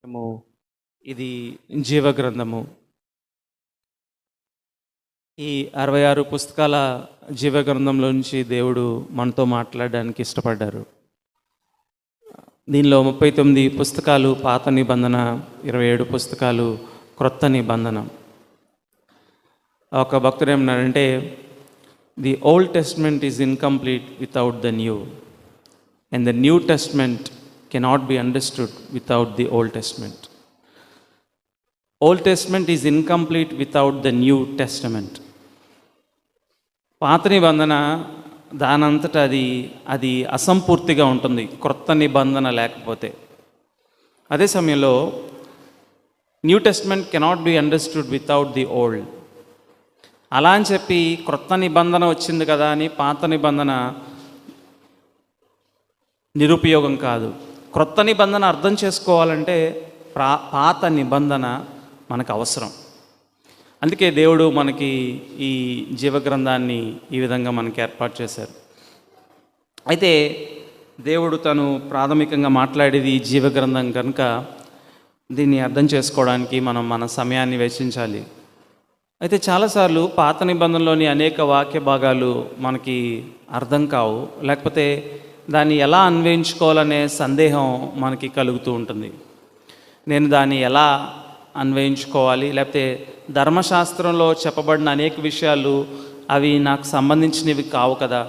మేము ఇది జీవ గ్రంథము. ఈ 66 పుస్తకాల జీవ గ్రంథంలో నుంచి దేవుడు మనతో మాట్లాడడానికి ఇష్టపడ్డారు. దీనిలో 39 పుస్తకాలు పాత నిబంధన, 27 పుస్తకాలు క్రొత్త నిబంధన. ఒక భక్తుడు ఏమన్నారంటే, the old testament is incomplete without the new, and the new testament cannot be understood without the Old Testament. Old Testament is incomplete without the New Testament. పాత నిబంధన దానంతట అది అసంపూర్తిగా ఉంటుంది క్రొత్త నిబంధన లేకపోతే. అదే సమయంలో new testament cannot be understood without the old. అలా అని చెప్పి క్రొత్త నిబంధన వచ్చింది కదా అని పాత నిబంధన నిరుపయోగం కాదు. క్రొత్త నిబంధన అర్థం చేసుకోవాలంటే పాత నిబంధన మనకు అవసరం. అందుకే దేవుడు మనకి ఈ జీవగ్రంథాన్ని ఈ విధంగా మనకి ఏర్పాటు చేశారు. అయితే దేవుడు తను ప్రాథమికంగా మాట్లాడేది ఈ జీవగ్రంథం కనుక దీన్ని అర్థం చేసుకోవడానికి మనం మన సమయాన్ని వెచ్చించాలి. అయితే చాలాసార్లు పాత నిబంధనలోని అనేక వాక్య భాగాలు మనకి అర్థం కావు, లేకపోతే దాన్ని ఎలా అన్వయించుకోవాలనే సందేహం మనకి కలుగుతూ ఉంటుంది. నేను దాన్ని ఎలా అన్వయించుకోవాలి, లేకపోతే ధర్మశాస్త్రంలో చెప్పబడిన అనేక విషయాలు అవి నాకు సంబంధించినవి కావు కదా,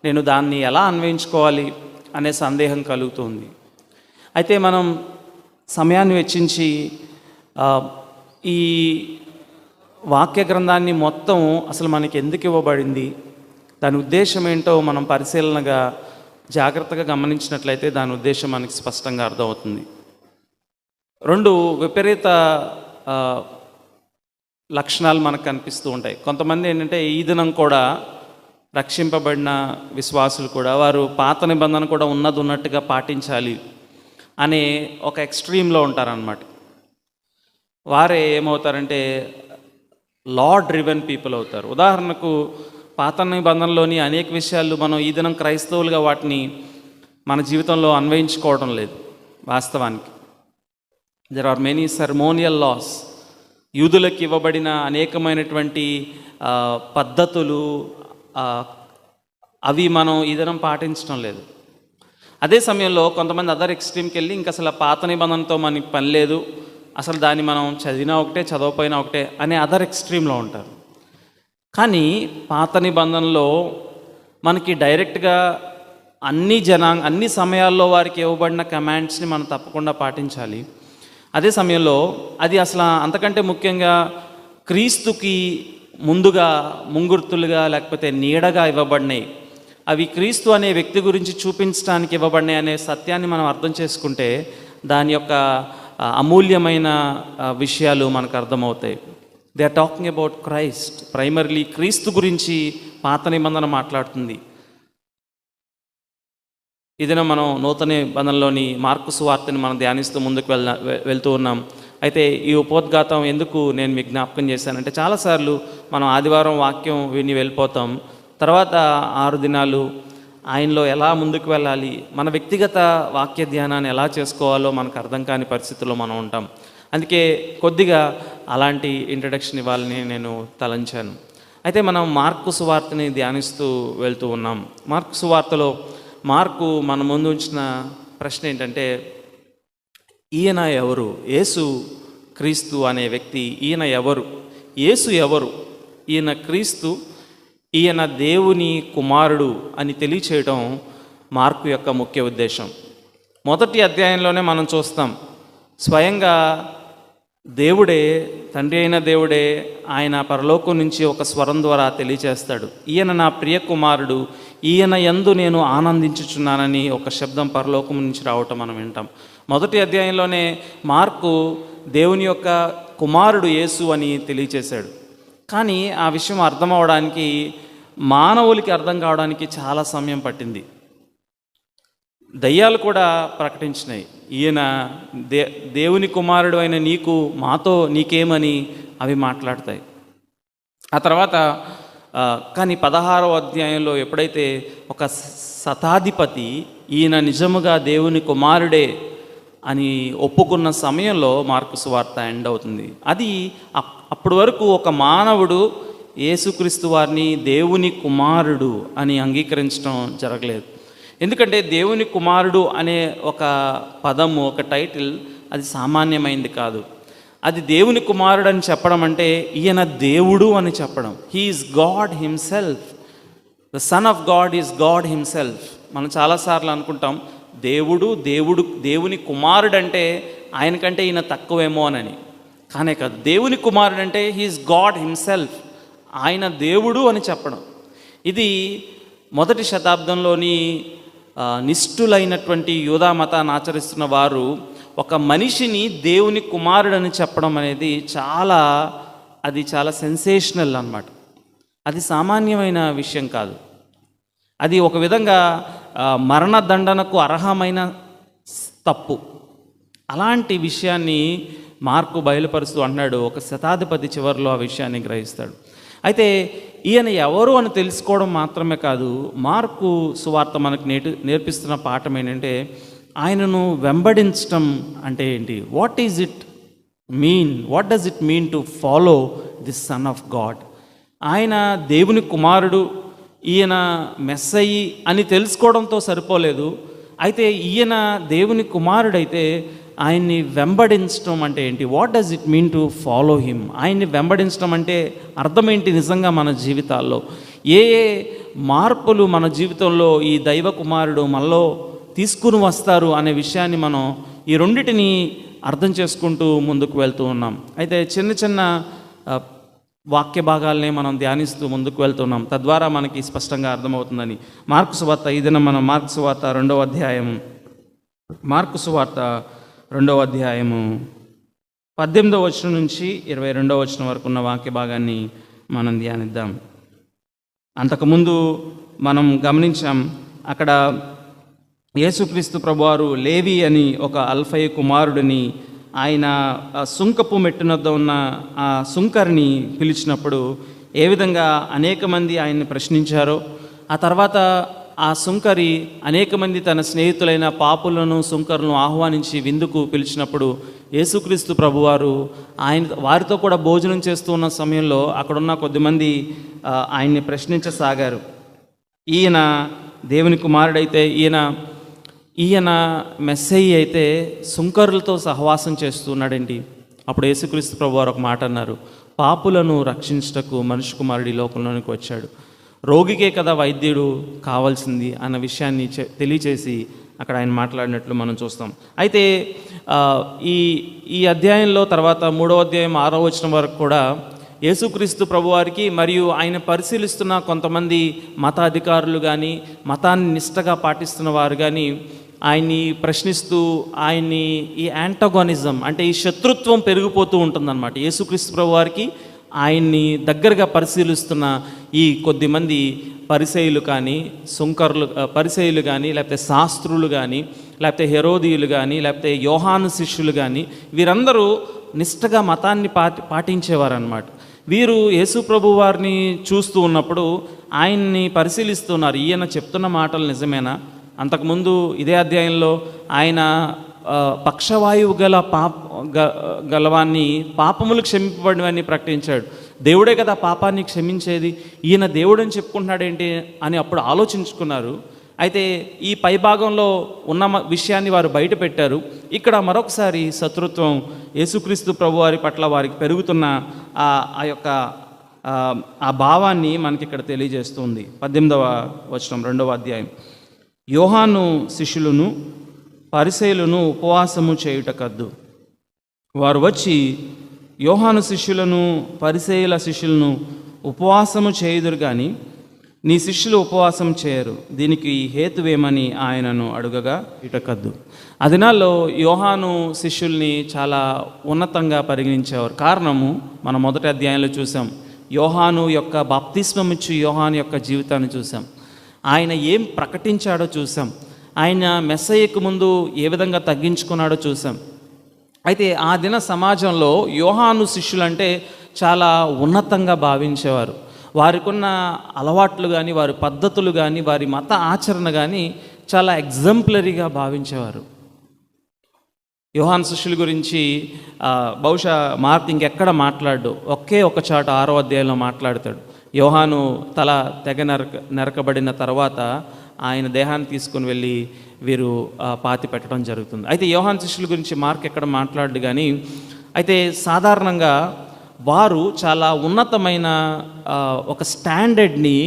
నేను దాన్ని ఎలా అన్వయించుకోవాలి అనే సందేహం కలుగుతుంది. అయితే మనం సమయాన్ని వెచ్చించి ఈ వాక్య గ్రంథాన్ని మొత్తం అసలు మనకి ఎందుకు ఇవ్వబడింది, దాని ఉద్దేశం ఏంటో మనం పరిశీలనగా జాగ్రత్తగా గమనించినట్లయితే దాని ఉద్దేశం మనకి స్పష్టంగా అర్థమవుతుంది. రెండు విపరీత లక్షణాలు మనకు కనిపిస్తూ ఉంటాయి. కొంతమంది ఏంటంటే ఈ దినం కూడా రక్షింపబడిన విశ్వాసులు కూడా వారు పాత నిబంధన కూడా ఉన్నట్టుగా పాటించాలి అనే ఒక ఎక్స్ట్రీమ్లో ఉంటారన్నమాట. వారే ఏమవుతారంటే లా డ్రివెన్ పీపుల్ అవుతారు. ఉదాహరణకు పాత నిబంధనలోని అనేక విషయాలు మనం ఈ దినం క్రైస్తవులుగా వాటిని మన జీవితంలో అన్వయించుకోవడం లేదు. వాస్తవానికి there are many ceremonial laws. యూదులకు ఇవ్వబడిన అనేకమైనటువంటి పద్ధతులు అవి మనం ఈ దినం పాటించడం లేదు. అదే సమయంలో కొంతమంది అదర్ ఎక్స్ట్రీమ్కి వెళ్ళి ఇంక అసలు పాత నిబంధనతో మనకి పని లేదు, అసలు దాన్ని మనం చదివినా ఒకటే చదవకపోయినా ఒకటే అనే అదర్ ఎక్స్ట్రీమ్లో ఉంటారు. కానీ పాత నిబంధనలో మనకి డైరెక్ట్గా అన్ని సమయాల్లో వారికి ఇవ్వబడిన కమాండ్స్ని మనం తప్పకుండా పాటించాలి. అదే సమయంలో అది అసలు అంతకంటే ముఖ్యంగా క్రీస్తుకి ముందుగా ముంగుర్తులుగా లేకపోతే నీడగా ఇవ్వబడినాయి. అవి క్రీస్తు అనే వ్యక్తి గురించి చూపించడానికి ఇవ్వబడినాయి అనే సత్యాన్ని మనం అర్థం చేసుకుంటే దాని యొక్క అమూల్యమైన విషయాలు మనకు అర్థమవుతాయి. They are talking about Christ. Primarily క్రీస్తు గురించి పాత నిబంధన మాట్లాడుతుంది. ఇదిన మనం నూతన నిబంధనలోని మార్కు సువార్తని మనం ధ్యానిస్తూ ముందుకు వెళ్తూ ఉన్నాం. అయితే ఈ ఉపోద్ఘాతం ఎందుకు నేను మీకు జ్ఞాపకం చేశానంటే, చాలాసార్లు మనం ఆదివారం వాక్యం విని వెళ్ళిపోతాం, తర్వాత 6 దినాలు ఆయనలో ఎలా ముందుకు వెళ్ళాలి, మన వ్యక్తిగత వాక్య ధ్యానాన్ని ఎలా చేసుకోవాలో మనకు అర్థం కాని పరిస్థితుల్లో మనం ఉంటాం. అందుకే కొద్దిగా అలాంటి ఇంట్రడక్షన్ ఇవ్వాలని నేను తలంచాను. అయితే మనం మార్కు సువార్తని ధ్యానిస్తూ వెళ్తూ ఉన్నాం. మార్కు సువార్తలో మార్కు మన ముందు ఉంచిన ప్రశ్న ఏంటంటే, ఈయన ఎవరు? యేసు క్రీస్తు అనే వ్యక్తి ఈయన ఎవరు? యేసు ఎవరు? ఈయన క్రీస్తు, ఈయన దేవుని కుమారుడు అని తెలియచేయడం మార్కు యొక్క ముఖ్య ఉద్దేశం. మొదటి అధ్యాయంలోనే మనం చూస్తాం, స్వయంగా దేవుడే, తండ్రి అయిన దేవుడే ఆయన పరలోకం నుంచి ఒక స్వరం ద్వారా తెలియచేస్తాడు, ఈయన నా ప్రియ కుమారుడు, ఈయన యందు నేను ఆనందించుచున్నానని ఒక శబ్దం పరలోకం నుంచి రావటం మనం వింటాం. మొదటి అధ్యాయంలోనే మార్కు దేవుని యొక్క కుమారుడు యేసు అని తెలియచేశాడు. కానీ ఆ విషయం అర్థం అవడానికి, మానవులకి అర్థం కావడానికి చాలా సమయం పట్టింది. దయ్యాలు కూడా ప్రకటించినాయి, ఈయన దేవుని కుమారుడు అయిన నీకు మాతో నీకేమని అవి మాట్లాడతాయి. ఆ తర్వాత కానీ 16వ అధ్యాయంలో ఎప్పుడైతే ఒక శతాధిపతి ఈయన నిజముగా దేవుని కుమారుడే అని ఒప్పుకున్న సమయంలో మార్కు సువార్త ఎండ్ అవుతుంది. అది అప్పటి వరకు ఒక మానవుడు యేసుక్రీస్తు వారిని దేవుని కుమారుడు అని అంగీకరించడం జరగలేదు. ఎందుకంటే దేవుని కుమారుడు అనే ఒక పదము, ఒక టైటిల్, అది సామాన్యమైంది కాదు. అది దేవుని కుమారుడు అని చెప్పడం అంటే ఈయన దేవుడు అని చెప్పడం. He is God himself. The son of God is God himself. మనం చాలాసార్లు అనుకుంటాం దేవుని కుమారుడు అంటే ఆయనకంటే ఈయన తక్కువేమో అని. కానే కాదు, దేవుని కుమారుడు అంటే హీఈస్ గాడ్ హిమ్సెల్ఫ్. ఆయన దేవుడు అని చెప్పడం. ఇది మొదటి శతాబ్దంలోని నిష్ఠులైనటువంటి యూదా మతాన్ని ఆచరిస్తున్న వారు ఒక మనిషిని దేవుని కుమారుడు అని చెప్పడం అనేది చాలా సెన్సేషనల్ అన్నమాట. అది సామాన్యమైన విషయం కాదు. అది ఒక విధంగా మరణదండనకు అర్హమైన తప్పు. అలాంటి విషయాన్ని మార్కు బయలుపరుస్తూ అంటున్నాడు. ఒక శతాధిపతి చివరిలో ఆ విషయాన్ని గ్రహిస్తాడు. అయితే ఈయన ఎవరు అని తెలుసుకోవడం మాత్రమే కాదు, మార్కు సువార్త మనకు నేర్పిస్తున్న పాఠం ఏంటంటే ఆయనను వెంబడించటం అంటే ఏంటి. What does it mean to follow this son of God. ఆయన దేవుని కుమారుడు, ఈయన మెస్సయి అని తెలుసుకోవడంతో సరిపోలేదు. అయితే ఈయన దేవుని కుమారుడైతే ఆయన్ని వెంబడించడం అంటే ఏంటి. What does it mean to follow him. ఆయన్ని వెంబడించడం అంటే అర్థం ఏంటి నిజంగా మన జీవితాల్లో. ఏ మార్పులు మన జీవితంలో ఈ దైవ కుమారుడు మనలో తీసుకుని వస్తారు అనే విషయాన్ని మనం ఈ రెండిటిని అర్థం చేసుకుంటూ ముందుకు వెళ్తూ ఉన్నాం. అయితే చిన్న చిన్న వాక్య భాగాలనే మనం ధ్యానిస్తూ ముందుకు వెళ్తున్నాం. తద్వారా మనకి స్పష్టంగా అర్థమవుతుందని. మార్కు సువార్త ఇదిన మనం మార్కు సువార్త 2వ అధ్యాయము 18వ వచనం నుంచి 22వ వచనం వరకు ఉన్న వాక్య భాగాన్ని మనం ధ్యానిద్దాం. అంతకుముందు మనం గమనించాం, అక్కడ యేసుక్రీస్తు ప్రభువారు లేవి అని ఒక అల్ఫయి కుమారుడిని, ఆయన సుంకపు మెట్టునద్ద ఉన్న ఆ సుంకరిని పిలిచినప్పుడు ఏ విధంగా అనేక మంది ఆయన్ని ప్రశ్నించారో, ఆ తర్వాత ఆ సుంకరి అనేక మంది తన స్నేహితులైన పాపులను సుంకరులను ఆహ్వానించి విందుకు పిలిచినప్పుడు యేసుక్రీస్తు ప్రభువారు వారితో కూడా భోజనం చేస్తూ ఉన్న సమయంలో అక్కడున్న కొద్దిమంది ఆయన్ని ప్రశ్నించసాగారు. ఈయన దేవుని కుమారుడైతే, ఈయన మెస్సయి అయితే సుంకరులతో సహవాసం చేస్తున్నాడేంటి. అప్పుడు యేసుక్రీస్తు ప్రభువారు ఒక మాట అన్నారు, పాపులను రక్షించుటకు మనుష్య కుమారుడు ఈ లోకంలోనికి వచ్చాడు, రోగికే కదా వైద్యుడు కావాల్సింది అన్న విషయాన్ని తెలియచేసి అక్కడ ఆయన మాట్లాడినట్లు మనం చూస్తాం. అయితే ఈ అధ్యాయంలో తర్వాత 3వ అధ్యాయం 6వ వచనం వరకు కూడా యేసుక్రీస్తు ప్రభువారికి మరియు ఆయన పరిశీలిస్తున్న కొంతమంది మత అధికారులు కానీ, మతాన్ని నిష్టగా పాటిస్తున్న వారు కానీ ఆయన్ని ప్రశ్నిస్తూ ఆయన్ని ఈ యాంటగోనిజం అంటే ఈ శత్రుత్వం పెరిగిపోతూ ఉంటుందన్నమాట. యేసుక్రీస్తు ప్రభువారికి ఆయన్ని దగ్గరగా పరిశీలిస్తున్న ఈ కొద్దిమంది పరిసయ్యులు కానీ, పరిసయ్యులు కానీ, లేకపోతే శాస్త్రులు కానీ, లేకపోతే హెరోదీయులు కానీ, లేకపోతే యోహాను శిష్యులు కానీ, వీరందరూ నిష్టగా మతాన్ని పాటించేవారు అన్నమాట. వీరు యేసు ప్రభు వారిని చూస్తూ ఉన్నప్పుడు ఆయన్ని పరిశీలిస్తున్నారు. ఈయన చెప్తున్న మాటలు నిజమేనా? అంతకుముందు ఇదే అధ్యాయంలో ఆయన పక్షవాయువు గలవాన్ని పాపములు క్షమింపబడినవని ప్రకటించాడు. దేవుడే కదా పాపాన్ని క్షమించేది, ఈయన దేవుడని చెప్పుకుంటున్నాడేంటి అని అప్పుడు ఆలోచించుకున్నారు. అయితే ఈ పైభాగంలో ఉన్న విషయాన్ని వారు బయట పెట్టారు. ఇక్కడ మరొకసారి శత్రుత్వం యేసుక్రీస్తు ప్రభువారి పట్ల వారికి పెరుగుతున్న ఆ భావాన్ని మనకి ఇక్కడ తెలియజేస్తుంది. 18వ వచనం 2వ అధ్యాయం. యోహాను శిష్యులను పరిసయ్యులను ఉపవాసము చేయుటకద్దు. వారు వచ్చి యోహాను శిష్యులను పరిసయ్యుల శిష్యులను ఉపవాసము చేయుదురు కానీ నీ శిష్యులు ఉపవాసం చేయరు, దీనికి హేతువేమని ఆయనను అడుగగా ఇటకద్దు. ఆ దినాల్లో యోహాను శిష్యుల్ని చాలా ఉన్నతంగా పరిగణించేవారు. కారణము మనం మొదటి అధ్యాయంలో చూసాం. యోహాను యొక్క బాప్తిస్మం ఇచ్చి యోహాను యొక్క జీవితాన్ని చూసాం. ఆయన ఏం ప్రకటించాడో చూసాం. ఆయన మెస్సయ్యకు ముందు ఏ విధంగా తగ్గించుకున్నాడో చూసాం. అయితే ఆ దిన సమాజంలో యోహాను శిష్యులంటే చాలా ఉన్నతంగా భావించేవారు. వారికున్న అలవాట్లు కానీ, వారి పద్ధతులు కానీ, వారి మత ఆచరణ కానీ చాలా ఎగ్జాంపులరీగా భావించేవారు. యోహాను శిష్యుల గురించి బహుశా మార్క్ ఇంకెక్కడ మాట్లాడు, ఒకే ఒక చాట 6వ అధ్యాయంలో మాట్లాడతాడు. యోహాను తల తెగ నరకబడిన తర్వాత ఆయన దేహాన్ని తీసుకుని వెళ్ళి వీరు పాతి పెట్టడం జరుగుతుంది. అయితే యోహాను శిష్యుల గురించి మార్క్ ఎక్కడ మాట్లాడు కానీ, అయితే సాధారణంగా వారు చాలా ఉన్నతమైన ఒక స్టాండర్డ్ని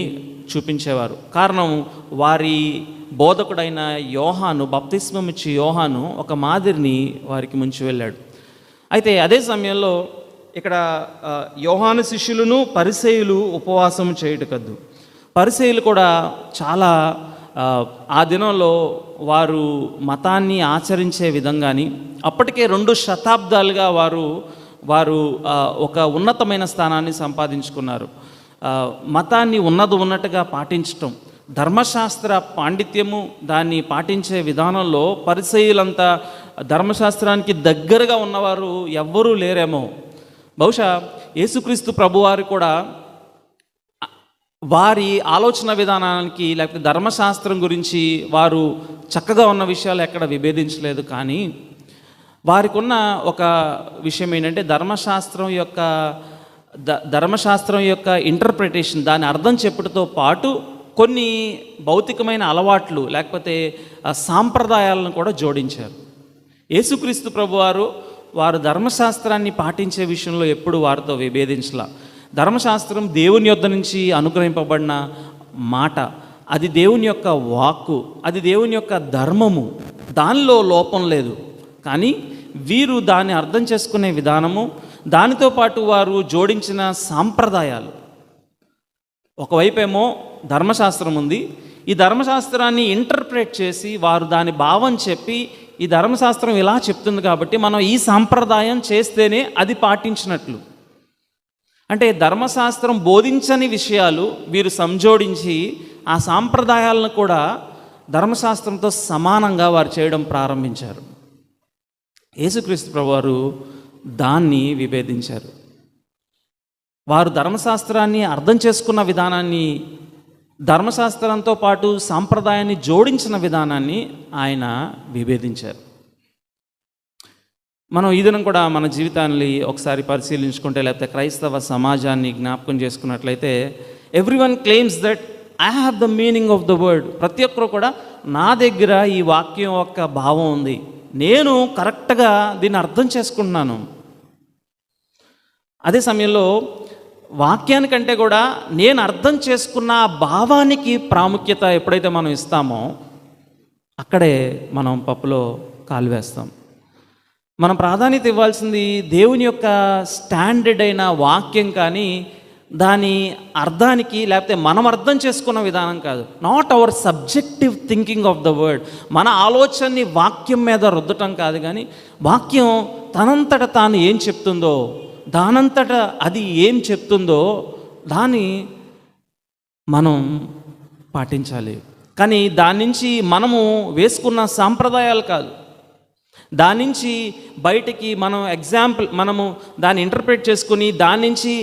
చూపించేవారు. కారణం, వారి బోధకుడైన యోహాను, బప్తిస్మం ఇచ్చి యోహాను ఒక మాదిరిని వారికి ముంచి వెళ్ళాడు. అయితే అదే సమయంలో ఇక్కడ యోహాను శిష్యులను పరిసయ్యులు ఉపవాసం చేయుటకద్దు. పరిసయ్యులు కూడా చాలా ఆ దినంలో వారు మతాన్ని ఆచరించే విధంగాని, అప్పటికే 2 శతాబ్దాలుగా వారు ఒక ఉన్నతమైన స్థానాన్ని సంపాదించుకున్నారు. మతాన్ని ఉన్నట్టుగా పాటించటం, ధర్మశాస్త్ర పాండిత్యము, దాన్ని పాటించే విధానంలో పరిసయ్యులంతా ధర్మశాస్త్రానికి దగ్గరగా ఉన్నవారు ఎవ్వరూ లేరేమో. బహుశా యేసుక్రీస్తు ప్రభువారు కూడా వారి ఆలోచన విధానానికి, లేకపోతే ధర్మశాస్త్రం గురించి వారు చక్కగా ఉన్న విషయాలు ఎక్కడ విభేదించలేదు. కానీ వారికి ఉన్న ఒక విషయం ఏంటంటే, ధర్మశాస్త్రం యొక్క ఇంటర్ప్రిటేషన్, దాని అర్థం చెప్పుటతో పాటు కొన్ని భౌతికమైన అలవాట్లు లేకపోతే సాంప్రదాయాలను కూడా జోడించారు. యేసుక్రీస్తు వారు ధర్మశాస్త్రాన్ని పాటించే విషయంలో ఎప్పుడు వారితో విభేదించలా. ధర్మశాస్త్రం దేవుని యొద్ద నుంచి అనుగ్రహింపబడిన మాట, అది దేవుని యొక్క వాక్కు, అది దేవుని యొక్క ధర్మము, దానిలో లోపం లేదు. కానీ వీరు దాన్ని అర్థం చేసుకునే విధానము, దానితో పాటు వారు జోడించిన సాంప్రదాయాలు, ఒకవైపేమో ధర్మశాస్త్రం ఉంది, ఈ ధర్మశాస్త్రాన్ని ఇంటర్ప్రేట్ చేసి వారు దాని భావం చెప్పి, ఈ ధర్మశాస్త్రం ఇలా చెప్తుంది కాబట్టి మనం ఈ సాంప్రదాయం చేస్తేనే అది పాటించినట్లు. అంటే ధర్మశాస్త్రం బోధించని విషయాలు వీరు సంజోడించి ఆ సాంప్రదాయాలను కూడా ధర్మశాస్త్రంతో సమానంగా వారు చేయడం ప్రారంభించారు. యేసుక్రీస్తు ప్రభువారు దాన్ని విభేదించారు. వారు ధర్మశాస్త్రాన్ని అర్థం చేసుకున్న విధానాన్ని, ధర్మశాస్త్రంతో పాటు సాంప్రదాయాన్ని జోడించిన విధానాన్ని ఆయన విభేదించారు. మనం ఈ దినం కూడా మన జీవితాన్ని ఒకసారి పరిశీలించుకుంటే, లేకపోతే క్రైస్తవ సమాజాన్ని జ్ఞాపకం చేసుకున్నట్లయితే, everyone claims that I have the meaning of the word. ప్రతి ఒక్కరు కూడా నా దగ్గర ఈ వాక్యం యొక్క భావం ఉంది, నేను కరెక్ట్గా దీన్ని అర్థం చేసుకుంటున్నాను. అదే సమయంలో వాక్యానికంటే కూడా నేను అర్థం చేసుకున్న భావానికి ప్రాముఖ్యత ఎప్పుడైతే మనం ఇస్తామో, అక్కడే మనం పప్పులో కాలు వేస్తాం. మనం ప్రాధాన్యత ఇవ్వాల్సింది దేవుని యొక్క స్టాండర్డ్ అయిన వాక్యం, కానీ దాని అర్థానికి లేకపోతే మనం అర్థం చేసుకున్న విధానం కాదు. Not our subjective thinking of the word. మన ఆలోచనని వాక్యం మీద రుద్దటం కాదు, కానీ వాక్యం తనంతట తాను ఏం చెప్తుందో, దానంతట అది ఏం చెప్తుందో దాన్ని మనం పాటించాలి. కానీ దాని నుంచి మనము వేసుకున్న సాంప్రదాయాలు కాదు, దాని నుంచి బయటికి మనము దాన్ని ఇంటర్ప్రిట్ చేసుకుని, దాని నుంచి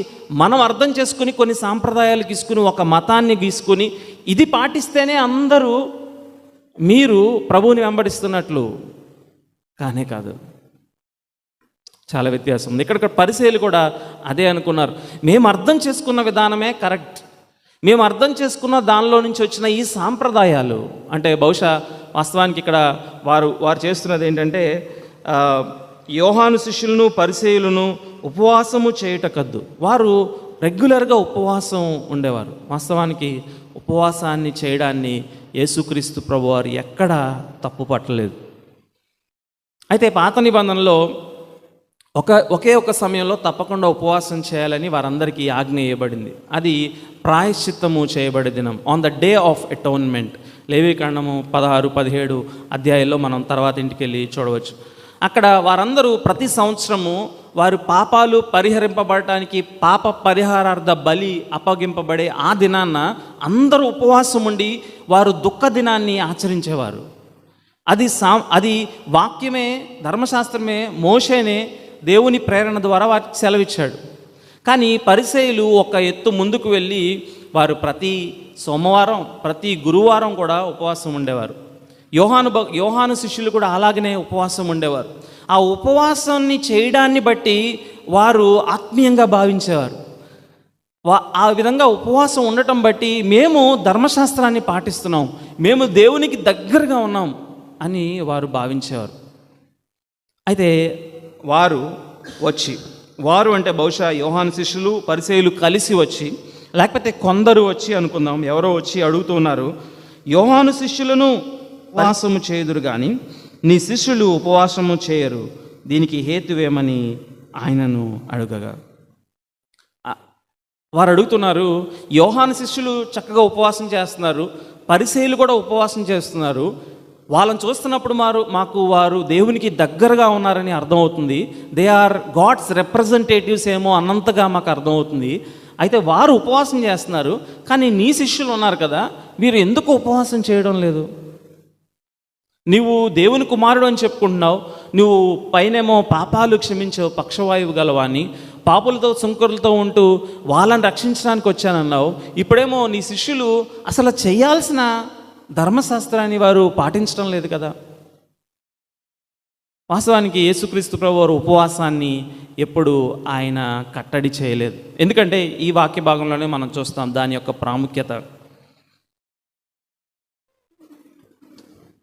మనం అర్థం చేసుకుని కొన్ని సాంప్రదాయాలు గీసుకుని, ఒక మతాన్ని గీసుకుని, ఇది పాటిస్తేనే అందరూ మీరు ప్రభువుని వెంబడిస్తున్నట్లు. కానే కాదు, చాలా వ్యత్యాసం ఉంది. ఇక్కడ పరిసయ్యులు కూడా అదే అనుకున్నారు. మేము అర్థం చేసుకున్న విధానమే కరెక్ట్, మేము అర్థం చేసుకున్న దానిలో నుంచి వచ్చిన ఈ సాంప్రదాయాలు, అంటే బహుశా వాస్తవానికి ఇక్కడ వారు చేస్తున్నది ఏంటంటే, యోహాను శిష్యులను పరిసయ్యులను ఉపవాసము చేయుటకద్దు. వారు రెగ్యులర్గా ఉపవాసం ఉండేవారు. వాస్తవానికి ఉపవాసాన్ని చేయడాన్ని యేసుక్రీస్తు ప్రభువారు ఎక్కడా తప్పు పట్టలేదు. అయితే పాత నిబంధనలో ఒకే ఒక సమయంలో తప్పకుండా ఉపవాసం చేయాలని వారందరికీ ఆజ్ఞ ఇవ్వబడింది. అది ప్రాయశ్చిత్తము చేయబడే దినం, on the day of atonement. లేవీకాండము 16-17 అధ్యాయాల్లో మనం తర్వాత ఇంటికి వెళ్ళి చూడవచ్చు. అక్కడ వారందరూ ప్రతి సంవత్సరము వారి పాపాలు పరిహరింపబడటానికి పాప పరిహారార్థ బలి అప్పగింపబడే ఆ దినాన్న అందరూ ఉపవాసం ఉండి వారు దుఃఖ దినాన్ని ఆచరించేవారు. అది వాక్యమే, ధర్మశాస్త్రమే, మోషేనే దేవుని ప్రేరణ ద్వారా వారికి సెలవిచ్చాడు. కానీ పరిసయ్యులు ఒక ఎత్తు ముందుకు వెళ్ళి వారు ప్రతి సోమవారం, ప్రతి గురువారం కూడా ఉపవాసం ఉండేవారు. యోహాను శిష్యులు కూడా అలాగనే ఉపవాసం ఉండేవారు. ఆ ఉపవాసాన్ని చేయడాన్ని బట్టి వారు ఆత్మీయంగా భావించేవారు. ఆ విధంగా ఉపవాసం ఉండటం బట్టి మేము ధర్మశాస్త్రాన్ని పాటిస్తున్నాం, మేము దేవునికి దగ్గరగా ఉన్నాం అని వారు భావించేవారు. అయితే వారు అంటే బహుశా యోహాను శిష్యులు పరిసయ్యులు కలిసి వచ్చి, లేకపోతే కొందరు వచ్చి అనుకుందాం, ఎవరో వచ్చి అడుగుతూ ఉన్నారు, యోహాను శిష్యులను ఉపవాసము చేయుదురు కానీ నీ శిష్యులు ఉపవాసము చేయరు, దీనికి హేతువేమని ఆయనను అడుగగా, వారు అడుగుతున్నారు, యోహాను శిష్యులు చక్కగా ఉపవాసం చేస్తున్నారు, పరిసయ్యులు కూడా ఉపవాసం చేస్తున్నారు, వాళ్ళని చూస్తున్నప్పుడు వారు దేవునికి దగ్గరగా ఉన్నారని అర్థమవుతుంది, దే ఆర్ గాడ్స్ రిప్రజెంటేటివ్స్ ఏమో అన్నంతగా మాకు అర్థమవుతుంది. అయితే వారు ఉపవాసం చేస్తున్నారు, కానీ నీ శిష్యులు ఉన్నారు కదా, వీరు ఎందుకు ఉపవాసం చేయడం లేదు? నువ్వు దేవుని కుమారుడు అని చెప్పుకుంటున్నావు, నువ్వు పైనేమో పాపాలు క్షమించావు, పక్షవాయువు గలవాన్ని, పాపులతో సుంకరులతో ఉంటూ వాళ్ళని రక్షించడానికి వచ్చానన్నావు, ఇప్పుడేమో నీ శిష్యులు అసలు చేయాల్సిన ధర్మశాస్త్రాన్ని వారు పాటించడం లేదు కదా. వాస్తవానికి యేసుక్రీస్తు ప్రభు వారు ఉపవాసాన్ని ఎప్పుడు ఆయన కట్టడి చేయలేదు. ఎందుకంటే ఈ వాక్య భాగంలోనే మనం చూస్తాం దాని యొక్క ప్రాముఖ్యత.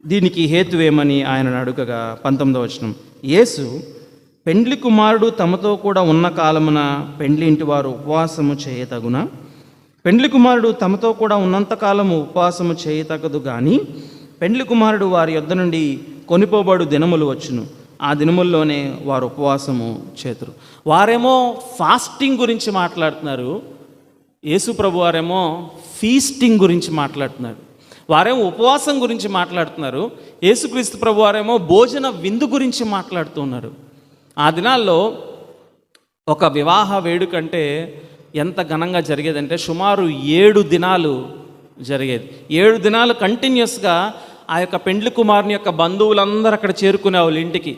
దీనికి హేతువేమని ఆయనను అడుగగా 19వ వచనం, యేసు పెండ్లి కుమారుడు తమతో కూడా ఉన్న కాలమున పెండ్లి ఇంటి వారు ఉపవాసము చేయతగునా? పెండ్లి కుమారుడు తమతో కూడా ఉన్నంతకాలము ఉపవాసము చేయతగదు కానీ పెండ్లి కుమారుడు వారి యొద్ద నుండి కొనిపోబడు దినములు వచ్చును, ఆ దినముల్లోనే వారు ఉపవాసము చేతురు. వారేమో ఫాస్టింగ్ గురించి మాట్లాడుతున్నారు, యేసు ప్రభు వారేమో ఫీస్టింగ్ గురించి మాట్లాడుతున్నారు. వారేమో ఉపవాసం గురించి మాట్లాడుతున్నారు, యేసుక్రీస్తు ప్రభు వారేమో భోజన విందు గురించి మాట్లాడుతున్నారు. ఆ దినాల్లో ఒక వివాహ వేడుకంటే ఎంత ఘనంగా జరిగేదంటే సుమారు 7 దినాలు జరిగేది. 7 దినాలు కంటిన్యూస్గా ఆ యొక్క పెండ్లి కుమారుని యొక్క బంధువులందరూ అక్కడ చేరుకునే వాళ్ళు ఇంటికి.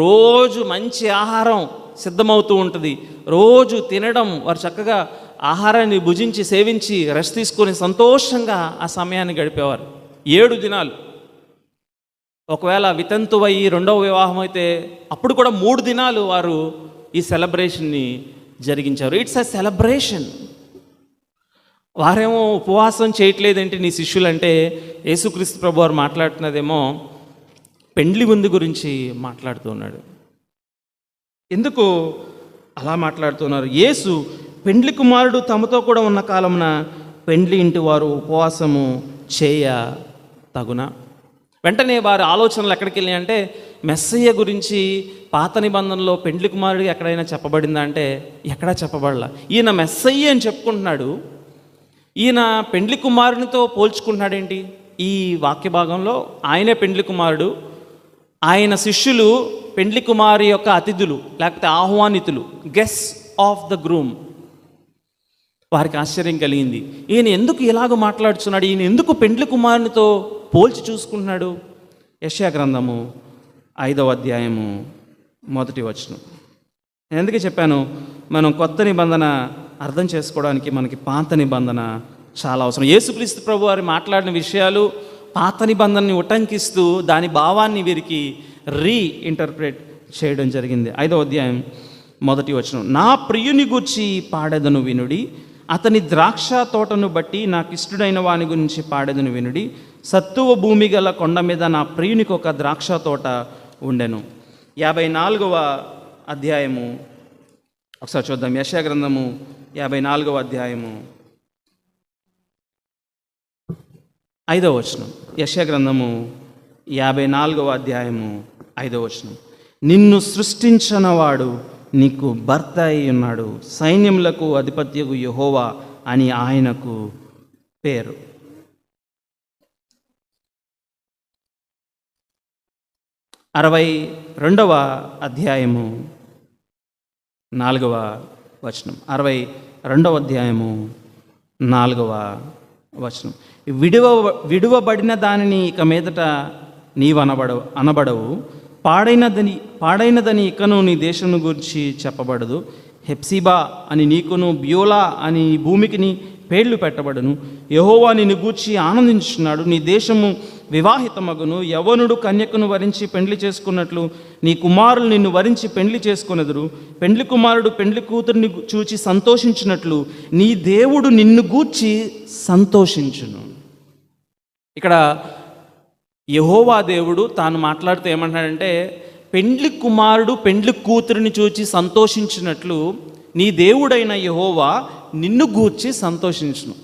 రోజు మంచి ఆహారం సిద్ధమవుతూ ఉంటుంది, రోజు తినడం, వారు చక్కగా ఆహారాన్ని భుజించి సేవించి రెస్ట్ తీసుకొని సంతోషంగా ఆ సమయాన్ని గడిపేవారు 7 దినాలు. ఒకవేళ వితంతువయ్యి 2వ వివాహం అయితే అప్పుడు కూడా 3 దినాలు వారు ఈ సెలబ్రేషన్ని జరిగించారు. It's a celebration. వారేమో ఉపవాసం చేయట్లేదేంటి నీ శిష్యులు అంటే, యేసుక్రీస్తు ప్రభు వారు మాట్లాడుతున్నదేమో పెండ్లి విందు గురించి మాట్లాడుతున్నాడు. ఎందుకు అలా మాట్లాడుతున్నారు? యేసు పెండ్లి కుమారుడు తమతో కూడా ఉన్న కాలమున పెండ్లి ఇంటి వారు ఉపవాసము చేయ తగునా? వెంటనే వారి ఆలోచనలు ఎక్కడికి వెళ్ళాయి అంటే, మెస్సయ్య గురించి పాత నిబంధనలో పెండ్లి కుమారుడికి ఎక్కడైనా చెప్పబడిందా అంటే ఎక్కడా చెప్పబడలా. ఈయన మెస్సయ్య అని చెప్పుకుంటున్నాడు, ఈయన పెండ్లి కుమారునితో పోల్చుకుంటున్నాడేంటి? ఈ వాక్య భాగంలో ఆయనే పెండ్లి కుమారుడు, ఆయన శిష్యులు పెండ్లి కుమారి యొక్క అతిథులు లేకపోతే ఆహ్వానితులు, గెస్ట్ ఆఫ్ ద గ్రూమ్. వారికి ఆశ్చర్యం కలిగింది, ఈయన ఎందుకు ఇలాగ మాట్లాడుతున్నాడు, ఈయన ఎందుకు పెండ్లి కుమారునితో పోల్చి చూసుకుంటున్నాడు? యెషయా గ్రంథము 5వ అధ్యాయము 1వ వచనం. నేను ఎందుకు చెప్పాను, మనం కొత్త నిబంధన అర్థం చేసుకోవడానికి మనకి పాత నిబంధన చాలా అవసరం. యేసుక్రీస్తు ప్రభు వారు మాట్లాడిన విషయాలు పాత నిబంధనని ఉటంకిస్తూ దాని భావాన్ని వీరికి రీఇంటర్ప్రెట్ చేయడం జరిగింది. 5వ అధ్యాయం 1వ వచనం, నా ప్రియుని గూర్చి పాడెదను వినుడి, అతని ద్రాక్ష తోటను బట్టి నాకు ఇష్టడైన వాని గురించి పాడెదను వినుడి, సత్తువ భూమి గల కొండ మీద నా ప్రియునికి ఒక ద్రాక్ష తోట ఉండెను. 54వ అధ్యాయము ఒకసారి చూద్దాం. యెషయా గ్రంథము 54వ అధ్యాయము 5వ వచనం. యెషయా గ్రంథము 54వ అధ్యాయము 5వ వచనం, నిన్ను సృష్టించినవాడు నీకు భర్త అయి ఉన్నాడు, సైన్యములకు అధిపత్యగు యెహోవా అని ఆయనకు పేరు. అరవై 62వ అధ్యాయము 4వ వచనం. 62వ అధ్యాయము 4వ వచనం, విడువబడిన దానిని ఇక మీదట నీవు అనబడవు, పాడైనదని ఇకను నీ దేశము గురించి చెప్పబడదు. హెప్సిబా అని నీకును, బ్యోలా అని భూమికి పేర్లు పెట్టబడును. యెహోవా నిన్ను గూర్చి ఆనందించుచున్నాడు. నీ దేశము వివాహితమగును. యవ్వనుడు కన్యకను వరించి పెండ్లి చేసుకున్నట్లు నీ కుమారులు నిన్ను వరించి పెండ్లి చేసుకొనెదరు. పెండ్లి కుమారుడు పెండ్లి కూతురిని చూచి సంతోషించినట్లు నీ దేవుడు నిన్ను గూర్చి సంతోషించును. ఇక్కడ యెహోవా దేవుడు తాను మాట్లాడుతూ ఏమంటాడంటే, పెండ్లి కుమారుడు పెండ్లి కూతురిని చూచి సంతోషించినట్లు నీ దేవుడైన యెహోవా నిన్ను గూర్చి సంతోషించును.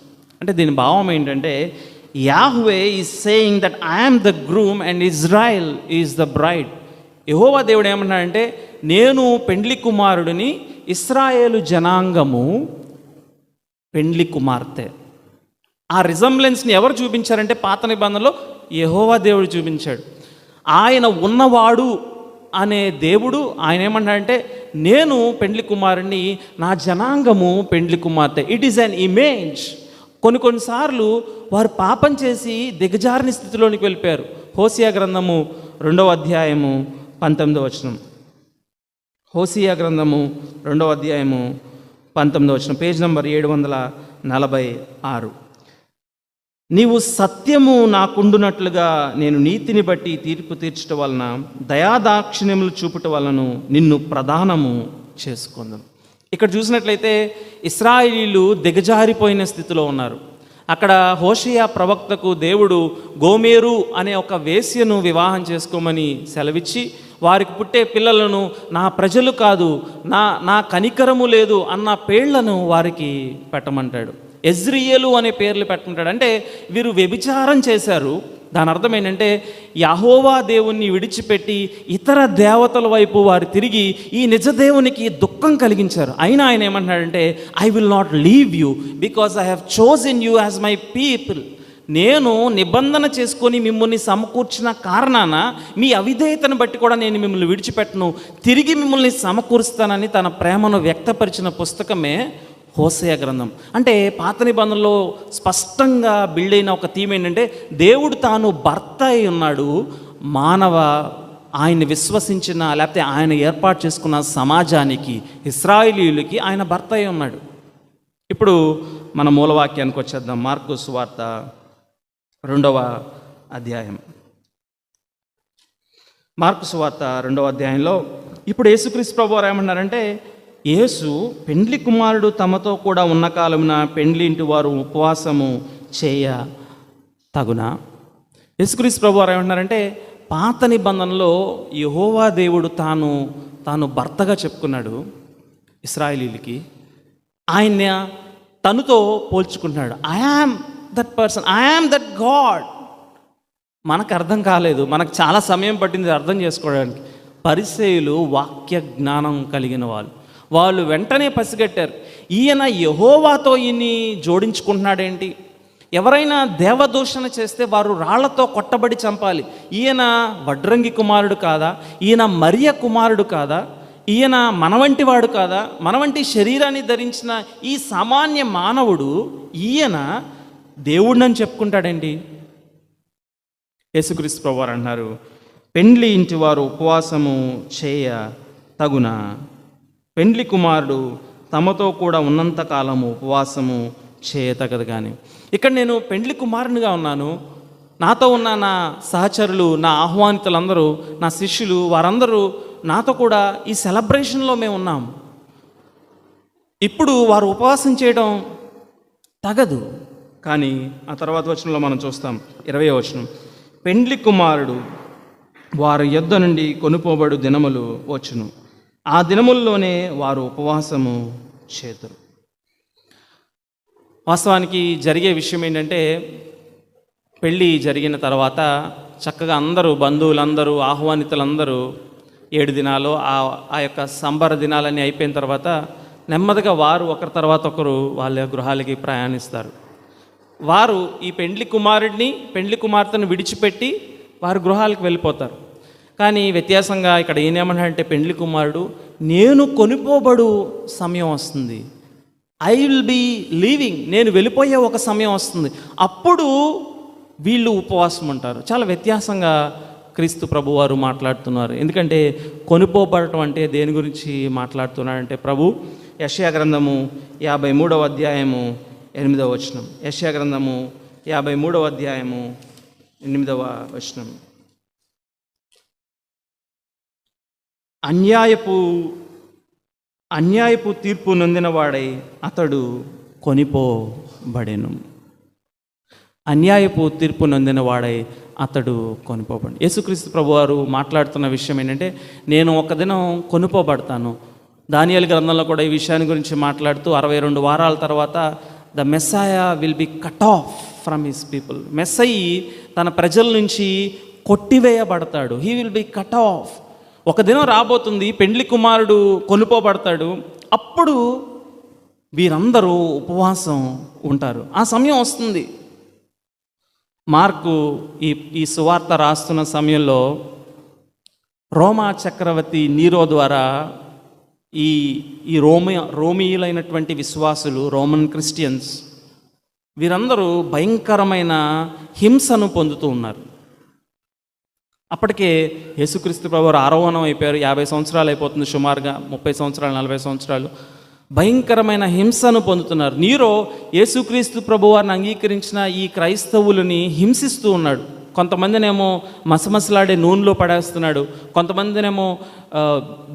అంటే దీని భావం ఏంటంటే, Yahweh is saying that I'm the groom and Israel is the bride. యెహోవా దేవుడు ఏమన్నాడంటే, నేను పెండ్లి కుమారుడిని, ఇశ్రాయేలు జనాంగము పెండ్లి కుమార్తె. ఆ రిజంబ్లెన్స్ని ఎవరు చూపించారంటే, పాత నిబంధనలో యెహోవా దేవుడు చూపించాడు. ఆయన ఉన్నవాడు అనే దేవుడు ఆయన ఏమన్నాడంటే, నేను పెండ్లి కుమారుని, నా జనాంగము పెండ్లి కుమార్తె. It is an image. కొన్నిసార్లు వారు పాపం చేసి దిగజారిన స్థితిలోనికి వెళ్ళిపోయారు. హోసియా గ్రంథము 2వ అధ్యాయము 19వ వచనం. హోసియా గ్రంథము 2వ అధ్యాయము 19వ వచనం, పేజ్ నంబర్ 746. నీవు సత్యము నాకుండునట్లుగా నేను నీతిని బట్టి తీర్పు తీర్చటం వలన దయాదాక్షిణ్యములు చూపుట వలన నిన్ను ప్రధానము చేసుకుందాం. ఇక్కడ చూసినట్లయితే ఇశ్రాయేలీలు దిగజారిపోయిన స్థితిలో ఉన్నారు. అక్కడ హోషేయ ప్రవక్తకు దేవుడు గోమేరు అనే ఒక వేశ్యను వివాహం చేసుకోమని సెలవిచ్చి, వారికి పుట్టే పిల్లలను నా ప్రజలు కాదు, నా కనికరము లేదు అన్న పేర్లను వారికి పెట్టమంటాడు. ఎజ్రియేలు అనే పేర్లు పెట్టమంటాడు. అంటే వీరు వ్యభిచారం చేశారు. దాని అర్థం ఏంటంటే, యెహోవా దేవుణ్ణి విడిచిపెట్టి ఇతర దేవతల వైపు వారు తిరిగి ఈ నిజ దేవునికి దుఃఖం కలిగించారు. అయినా ఆయన ఏమంటున్నాడంటే, I will not leave you because I have chosen you as my people. నేను నిబంధన చేసుకొని మిమ్మల్ని సమకూర్చిన కారణాన మీ అవిధేయతను బట్టి కూడా నేను మిమ్మల్ని విడిచిపెట్టను, తిరిగి మిమ్మల్ని సమకూరుస్తానని తన ప్రేమను వ్యక్తపరిచిన పుస్తకమే హోషేయ గ్రంథం. అంటే పాత నిబంధనలో స్పష్టంగా బిల్డ్ అయిన ఒక థీమ్ ఏంటంటే, దేవుడు తాను భర్త అయి ఉన్నాడు, మానవ ఆయన్ని విశ్వసించిన లేకపోతే ఆయన ఏర్పాటు చేసుకున్న సమాజానికి, ఇశ్రాయేలీయులకి ఆయన భర్త అయి ఉన్నాడు. ఇప్పుడు మన మూలవాక్యానికి వచ్చేద్దాం. మార్కు సువార్త 2వ అధ్యాయం. మార్కు సువార్త 2వ అధ్యాయంలో ఇప్పుడు యేసుక్రీస్తు ప్రభువారు ఏమన్నారంటే, యేసు పెండ్లి కుమారుడు తమతో కూడా ఉన్న కాలమున పెండ్లి ఇంటి వారు ఉపవాసము చేయ తగునా. యేసుక్రీస్తు ప్రభువారు ఏమంటున్నారంటే, పాత నిబంధనలో యెహోవా దేవుడు తాను భర్తగా చెప్పుకున్నాడు ఇశ్రాయేలీయులకి. ఆయన తనతో పోల్చుకుంటున్నాడు. I am that person, I am that God. మనకు అర్థం కాలేదు, మనకు చాలా సమయం పట్టింది అర్థం చేసుకోవడానికి. పరిసయ్యులు వాక్య జ్ఞానం కలిగిన వాళ్ళు వెంటనే పసిగట్టారు, ఈయన యెహోవాతో ఈయన్ని జోడించుకుంటున్నాడేంటి? ఎవరైనా దేవదూషణ చేస్తే వారు రాళ్లతో కొట్టబడి చంపాలి. ఈయన వడ్రంగి కుమారుడు కాదా? ఈయన మరియ కుమారుడు కాదా? ఈయన మనవంటి వాడు కాదా? మనవంటి శరీరాన్ని ధరించిన ఈ సామాన్య మానవుడు ఈయన దేవుడిని చెప్పుకుంటాడేంటి? యేసుక్రీస్తు ప్రభువారు అంటున్నారు, పెండ్లి ఇంటి వారు ఉపవాసము చేయ తగునా. పెండ్లి కుమారుడు తమతో కూడా ఉన్నంతకాలము ఉపవాసము చేయతగదు. కానీ ఇక్కడ నేను పెండ్లి కుమారునిగా ఉన్నాను, నాతో ఉన్న నా సహచరులు, నా ఆహ్వానితులందరూ, నా శిష్యులు, వారందరూ నాతో కూడా ఈ సెలబ్రేషన్లో మేము ఉన్నాం. ఇప్పుడు వారు ఉపవాసం చేయడం తగదు. కానీ ఆ తర్వాత వచనంలో మనం చూస్తాం, 20వ వచనం, పెండ్లి కుమారుడు వారి యొద్ద నుండి కొనుపోబడు దినములు వచ్చును, ఆ దినముల్లోనే వారు ఉపవాసము చేతురు. వాస్తవానికి జరిగే విషయం ఏంటంటే, పెళ్ళి జరిగిన తర్వాత చక్కగా అందరూ, బంధువులందరూ, ఆహ్వానితులందరూ 7 దినాలు ఆ యొక్క సంబర దినాలన్నీ అయిపోయిన తర్వాత నెమ్మదిగా వారు ఒకరి తర్వాత ఒకరు వాళ్ళ గృహాలకి ప్రయాణిస్తారు. వారు ఈ పెండ్లి కుమారుడిని, పెండ్లి కుమార్తెను విడిచిపెట్టి వారు గృహాలకు వెళ్ళిపోతారు. కానీ వ్యత్యాసంగా ఇక్కడ ఏమన్నాడంటే, పెండ్లి కుమారుడు నేను కొనిపోబడు సమయం వస్తుంది, ఐ విల్ బీ లీవింగ్, నేను వెళ్ళిపోయే ఒక సమయం వస్తుంది, అప్పుడు వీళ్ళు ఉపవాసం ఉంటారు. చాలా వ్యత్యాసంగా క్రీస్తు ప్రభువారు మాట్లాడుతున్నారు. ఎందుకంటే కొనిపోబడటం అంటే దేని గురించి మాట్లాడుతున్నాడంటే, ప్రభు యెషయా గ్రంథము 53వ అధ్యాయము 8వ వచనం. యెషయా గ్రంథము 53వ అధ్యాయము 8వ వచనం. అన్యాయపు తీర్పు నొందినవాడై అతడు కొనిపోబడెను. అన్యాయపు తీర్పు నొందినవాడై అతడు కొనిపోబడి. యేసుక్రీస్తు ప్రభువారు మాట్లాడుతున్న విషయం ఏంటంటే, నేను ఒక దినం కొనిపోబడతాను. దానియేలు గ్రంథంలో కూడా ఈ విషయాన్ని గురించి మాట్లాడుతూ 62 వారాల తర్వాత the Messiah will be cut off from his people. మెస్సయి తన ప్రజల నుంచి కొట్టివేయబడతాడు. He will be cut off. ఒక దినం రాబోతుంది, పెండ్లి కుమారుడు కొనుపోబడతాడు. అప్పుడు వీరందరూ ఉపవాసం ఉంటారు. ఆ సమయం వస్తుంది. మార్కు ఈ సువార్త రాస్తున్న సమయంలో రోమా చక్రవర్తి నీరో ద్వారా ఈ రోమియులైనటువంటి విశ్వాసులు, రోమన్ క్రిస్టియన్స్, వీరందరూ భయంకరమైన హింసను పొందుతూ ఉన్నారు. అప్పటికే యేసుక్రీస్తు ప్రభువారు 6వ అయిపోయారు. 50 సంవత్సరాలు అయిపోతుంది, సుమారుగా 30 సంవత్సరాలు 40 సంవత్సరాలు భయంకరమైన హింసను పొందుతున్నారు. నీరో యేసుక్రీస్తు ప్రభువారిని అంగీకరించిన ఈ క్రైస్తవులని హింసిస్తూ ఉన్నాడు. కొంతమందినేమో మసమసలాడే నూనెలో పడేస్తున్నాడు, కొంతమందినేమో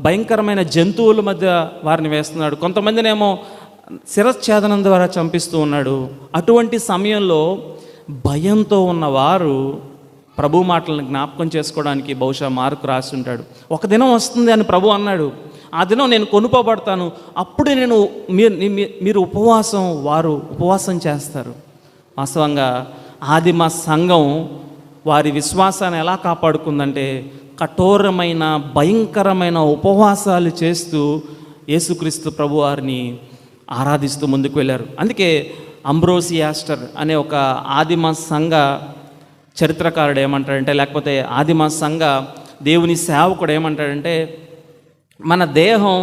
భయంకరమైన జంతువుల మధ్య వారిని వేస్తున్నాడు, కొంతమందినేమో శిరచ్ఛేదనం ద్వారా చంపిస్తూ ఉన్నాడు. అటువంటి సమయంలో భయంతో ఉన్నవారు ప్రభు మాటలను జ్ఞాపకం చేసుకోవడానికి బహుశా మార్కు రాసి ఉంటాడు. ఒక దినం వస్తుంది అని ప్రభు అన్నాడు, ఆ దినం నేను కొనుపోబడతాను, అప్పుడు మీరు వారు ఉపవాసం చేస్తారు. వాస్తవంగా ఆదిమ సంఘం వారి విశ్వాసాన్ని ఎలా కాపాడుకుందంటే, కఠోరమైన భయంకరమైన ఉపవాసాలు చేస్తూ యేసుక్రీస్తు ప్రభువారిని ఆరాధిస్తూ ముందుకు వెళ్ళారు. అందుకే అంబ్రోసియాస్టర్ అనే ఒక ఆదిమ సంఘ చరిత్రకారుడు ఏమంటాడంటే, లేకపోతే ఆదిమ సంఘ దేవుని సేవకుడు ఏమంటాడంటే, మన దేహం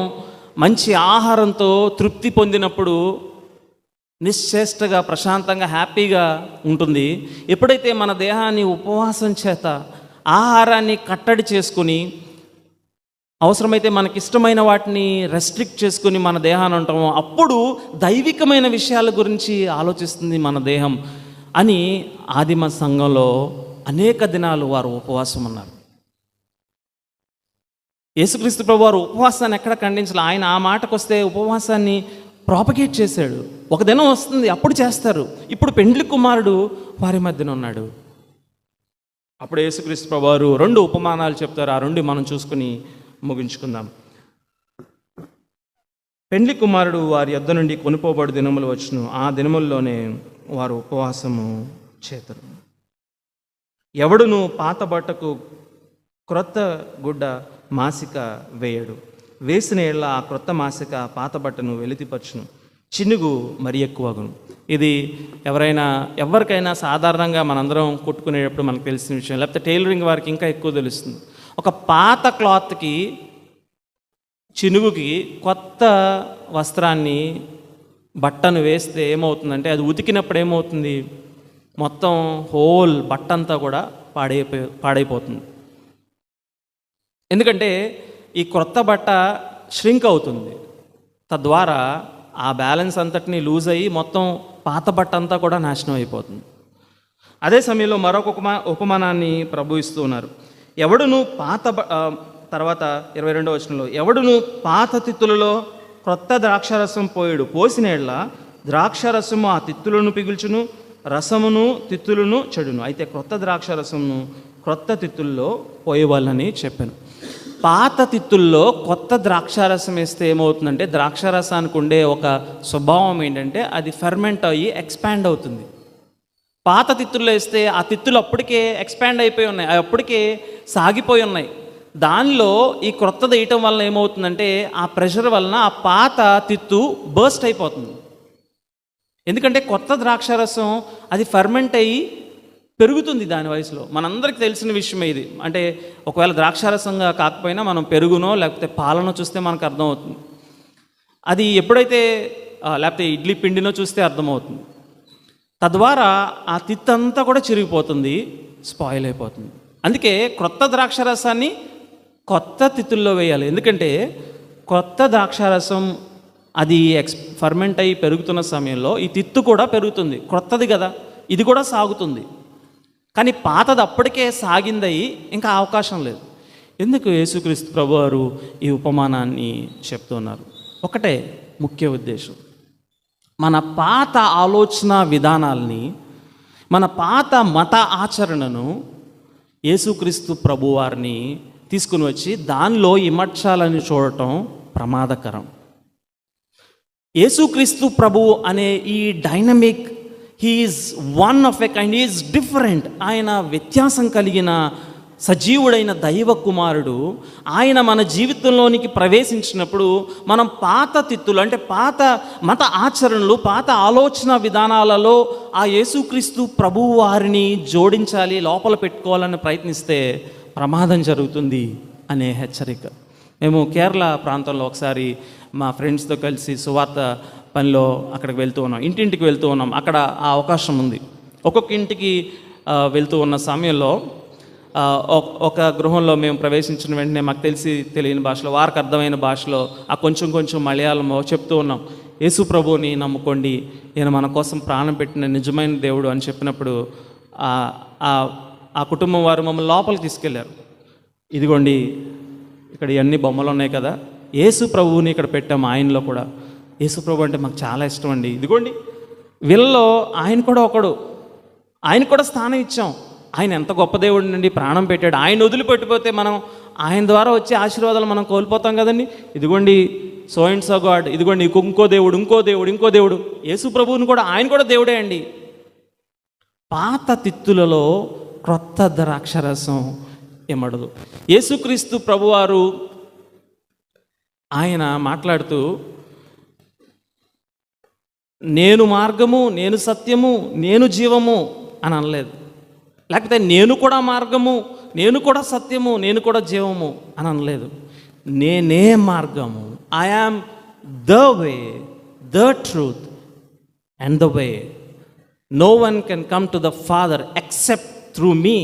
మంచి ఆహారంతో తృప్తి పొందినప్పుడు నిశ్చేష్టగా ప్రశాంతంగా హ్యాపీగా ఉంటుంది. ఎప్పుడైతే మన దేహాన్ని ఉపవాసం చేత ఆహారాన్ని కట్టడి చేసుకుని, అవసరమైతే మనకిష్టమైన వాటిని రెస్ట్రిక్ట్ చేసుకుని మన దేహాన్ని ఉంటామో, అప్పుడు దైవికమైన విషయాల గురించి ఆలోచిస్తుంది మన దేహం అని ఆదిమ సంఘంలో అనేక దినాలు వారు ఉపవాసం ఉన్నారు. యేసుక్రీస్తు ప్రభు వారు ఉపవాసాన్ని ఎక్కడ ఖండించాలి. ఆయన ఆ మాటకు వస్తే ఉపవాసాన్ని ప్రాపగేట్ చేశాడు. ఒక దినం వస్తుంది, అప్పుడు చేస్తారు. ఇప్పుడు పెండ్లి కుమారుడు వారి మధ్యన ఉన్నాడు. అప్పుడు యేసుక్రీస్తు ప్రభు వారు 2 ఉపమానాలు చెప్తారు. ఆ 2 మనం చూసుకుని ముగించుకుందాం. పెండ్లి కుమారుడు వారి యొద్ద నుండి కొనుపోబడు దినములు వచ్చును, ఆ దినముల్లోనే వారు ఉపవాసము చేతురు. ఎవడును పాత బట్టకు క్రొత్త గుడ్డ మాసిక వేయడు, వేసిన ఏళ్ళ ఆ క్రొత్త మాసిక పాత బట్టను వెలితిపరచును, చినుగు మరి ఎక్కువగును. ఇది ఎవరికైనా సాధారణంగా మనందరం కుట్టుకునేటప్పుడు మనకు తెలిసిన విషయం, లేకపోతే టైలరింగ్ వారికి ఇంకా ఎక్కువ తెలుస్తుంది. ఒక పాత క్లాత్కి, చినుగుకి కొత్త వస్త్రాన్ని, బట్టను వేస్తే ఏమవుతుందంటే, అది ఉతికినప్పుడు ఏమవుతుంది, మొత్తం హోల్ బట్ట అంతా కూడా పాడైపోతుంది. ఎందుకంటే ఈ క్రొత్త బట్ట ష్రింక్ అవుతుంది, తద్వారా ఆ బ్యాలెన్స్ అంతటిని లూజ్ అయ్యి మొత్తం పాత బట్ట అంతా కూడా నాశనం అయిపోతుంది. అదే సమయంలో మరొక ఉపమానాన్ని ప్రభు ఇస్తూ ఉన్నారు. ఎవడును తర్వాత 22వ వచనంలో, ఎవడును పాత తిత్తులలో క్రొత్త ద్రాక్షారసం పోయడు, పోసిన ఎడల ద్రాక్షారసము ఆ తిత్తులను పిగుల్చును, రసమును తిత్తులను చెడును. అయితే క్రొత్త ద్రాక్షారసమును క్రొత్త తిత్తుల్లో పోయేవాళ్ళని చెప్పాను. పాత తిత్తుల్లో కొత్త ద్రాక్షారసం వేస్తే ఏమవుతుందంటే, ద్రాక్షారసానికి ఉండే ఒక స్వభావం ఏంటంటే, అది ఫెర్మెంట్ అయ్యి ఎక్స్పాండ్ అవుతుంది. పాత తిత్తుల్లో వేస్తే ఆ తిత్తులు అప్పటికే ఎక్స్పాండ్ అయిపోయి ఉన్నాయి, అవి అప్పటికే సాగిపోయి ఉన్నాయి. దానిలో ఈ క్రొత్తది వేయటం వలన ఏమవుతుందంటే, ఆ ప్రెషర్ వలన ఆ పాత తిత్తు బర్స్ట్ అయిపోతుంది. ఎందుకంటే కొత్త ద్రాక్షారసం అది ఫెర్మెంట్ అయ్యి పెరుగుతుంది దాని వయసులో. మనందరికీ తెలిసిన విషయమే ఇది. అంటే ఒకవేళ ద్రాక్షారసంగా కాకపోయినా మనం పెరుగునో లేకపోతే పాలనో చూస్తే మనకు అర్థమవుతుంది. అది ఎప్పుడైతే లేకపోతే ఇడ్లీ పిండినో చూస్తే అర్థమవుతుంది. తద్వారా ఆ తిత్తంతా కూడా చిరిగిపోతుంది, స్పాయిల్ అయిపోతుంది. అందుకే క్రొత్త ద్రాక్షారసాన్ని కొత్త తిత్తుల్లో వేయాలి. ఎందుకంటే కొత్త ద్రాక్షారసం అది ఫర్మెంట్ అయ్యి పెరుగుతున్న సమయంలో ఈ తిత్తు కూడా పెరుగుతుంది, క్రొత్తది కదా, ఇది కూడా సాగుతుంది. కానీ పాతది అప్పటికే సాగిందయి ఇంకా అవకాశం లేదు. ఎందుకు యేసుక్రీస్తు ప్రభువారు ఈ ఉపమానాన్ని చెప్తున్నారు? ఒకటే ముఖ్య ఉద్దేశం, మన పాత ఆలోచన విధానాల్ని, మన పాత మత ఆచరణను యేసుక్రీస్తు ప్రభువారిని తీసుకుని వచ్చి దానిలో ఇమర్చాలని చూడటం ప్రమాదకరం. యేసుక్రీస్తు ప్రభువు అనే ఈ dynamic, he is one of a kind, he is different. ఆయన వ్యత్యాసం కలిగిన సజీవుడైన దైవ కుమారుడు. ఆయన మన జీవితంలోనికి ప్రవేశించినప్పుడు మనం పాత తిత్తులు అంటే పాత మత ఆచరణలు, పాత ఆలోచన విధానాలలో ఆ యేసుక్రీస్తు ప్రభువు వారిని జోడించాలి, లోపల పెట్టుకోవాలని ప్రయత్నిస్తే ప్రమాదం జరుగుతుంది అనే హెచ్చరిక. మేము కేరళ ప్రాంతంలో ఒకసారి మా ఫ్రెండ్స్తో కలిసి సువార్త పనిలో అక్కడికి వెళ్తూ ఉన్నాం, ఇంటింటికి వెళ్తూ ఉన్నాం. అక్కడ ఆ అవకాశం ఉంది. ఒక్కొక్క ఇంటికి వెళ్తూ ఉన్న సమయంలో ఒక గృహంలో మేము ప్రవేశించిన వెంటనే మాకు తెలియని భాషలో, వారికి అర్థమైన భాషలో ఆ కొంచెం మలయాళంలో చెప్తూ ఉన్నాం, యేసు ప్రభువుని నమ్ముకోండి, ఈయన మన కోసం ప్రాణం పెట్టిన నిజమైన దేవుడు అని చెప్పినప్పుడు ఆ కుటుంబం వారు మమ్మల్ని లోపలికి తీసుకెళ్లారు. ఇదిగోండి ఇక్కడ ఇవన్నీ బొమ్మలు ఉన్నాయి కదా, యేసు ప్రభువుని ఇక్కడ పెట్టాము, ఆయనలో కూడా యేసు ప్రభు అంటే మాకు చాలా ఇష్టం అండి, ఇదిగోండి వీళ్ళలో ఆయన కూడా ఒకడు, ఆయన కూడా స్థానం ఇచ్చాం, ఆయన ఎంత గొప్ప దేవుడు నుండి ప్రాణం పెట్టాడు, ఆయన వదిలిపెట్టిపోతే మనం ఆయన ద్వారా వచ్చే ఆశీర్వాదాలు మనం కోల్పోతాం కదండి, ఇదిగోండి సో అండ్ సో గాడ్, ఇదిగోండి ఇంకో దేవుడు యేసు ప్రభువుని కూడా ఆయన కూడా దేవుడే అండి. పాత తిత్తులలో క్రొత్త ద్రాక్షరసం ఇమ్మడదు. యేసుక్రీస్తు ప్రభువారు ఆయన మాట్లాడుతూ నేను మార్గము, నేను సత్యము, నేను జీవము అని అనలేదు. లేకపోతే నేను కూడా మార్గము, నేను కూడా సత్యము, నేను కూడా జీవము అని అనలేదు. నేనే మార్గము, I am the way, the truth and the way. No one can come to the father except through me.